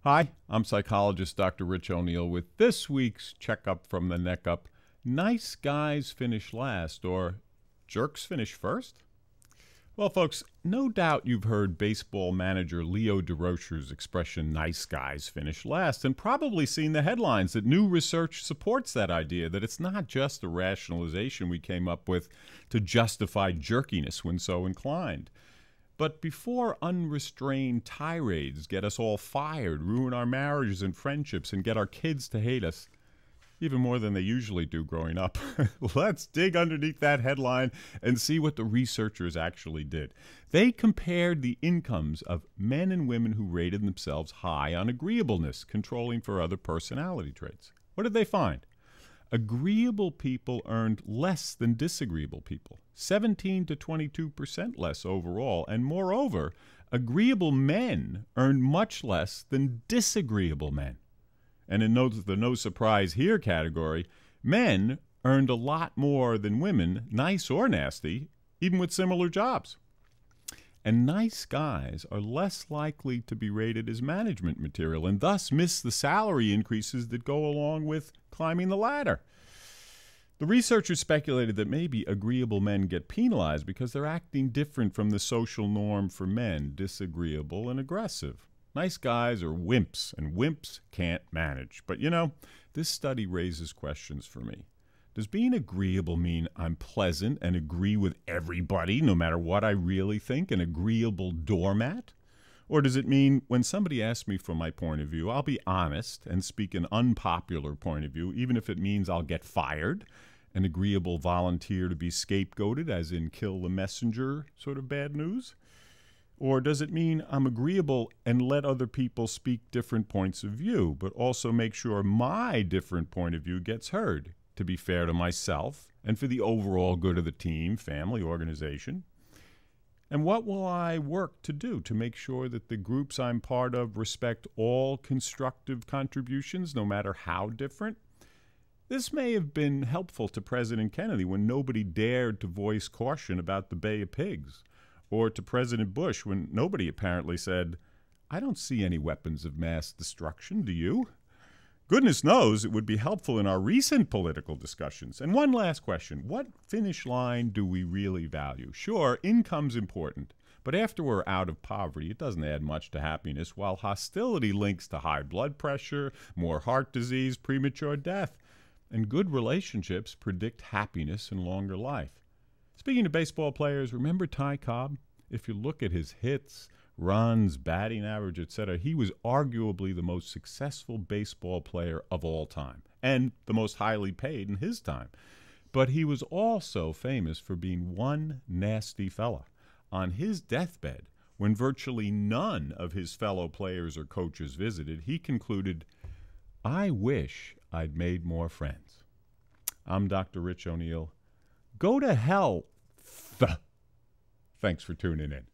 Hi, I'm psychologist Dr. Rich O'Neill with this week's Checkup from the Neck Up. Nice guys finish last, or jerks finish first? Well, folks, no doubt you've heard baseball manager Leo Desrochers' expression, nice guys finish last, and probably seen the headlines that new research supports that idea, that it's not just a rationalization we came up with to justify jerkiness when so inclined. But before unrestrained tirades get us all fired, ruin our marriages and friendships, and get our kids to hate us, even more than they usually do growing up, let's dig underneath that headline and see what the researchers actually did. They compared the incomes of men and women who rated themselves high on agreeableness, controlling for other personality traits. What did they find? Agreeable people earned less than disagreeable people, 17 to 22% less overall, and moreover, agreeable men earned much less than disagreeable men. And in the no surprise here category, men earned a lot more than women, nice or nasty, even with similar jobs. And nice guys are less likely to be rated as management material and thus miss the salary increases that go along with climbing the ladder. The researchers speculated that maybe agreeable men get penalized because they're acting different from the social norm for men, disagreeable and aggressive. Nice guys are wimps, and wimps can't manage. But this study raises questions for me. Does being agreeable mean I'm pleasant and agree with everybody, no matter what I really think, an agreeable doormat? Or does it mean when somebody asks me for my point of view, I'll be honest and speak an unpopular point of view, even if it means I'll get fired, an agreeable volunteer to be scapegoated, as in kill the messenger sort of bad news? Or does it mean I'm agreeable and let other people speak different points of view, but also make sure my different point of view gets heard, to be fair to myself and for the overall good of the team, family, organization? And what will I work to do to make sure that the groups I'm part of respect all constructive contributions, no matter how different? This may have been helpful to President Kennedy when nobody dared to voice caution about the Bay of Pigs, or to President Bush when nobody apparently said, "I don't see any weapons of mass destruction, do you?" Goodness knows it would be helpful in our recent political discussions. And one last question. What finish line do we really value? Sure, income's important, but after we're out of poverty, it doesn't add much to happiness, while hostility links to high blood pressure, more heart disease, premature death. And good relationships predict happiness and longer life. Speaking of baseball players, remember Ty Cobb? If you look at his hits, runs, batting average, etc., he was arguably the most successful baseball player of all time, and the most highly paid in his time. But he was also famous for being one nasty fella. On his deathbed, when virtually none of his fellow players or coaches visited, he concluded, "I wish I'd made more friends." I'm Dr. Rich O'Neill. Go to hell. Thanks for tuning in.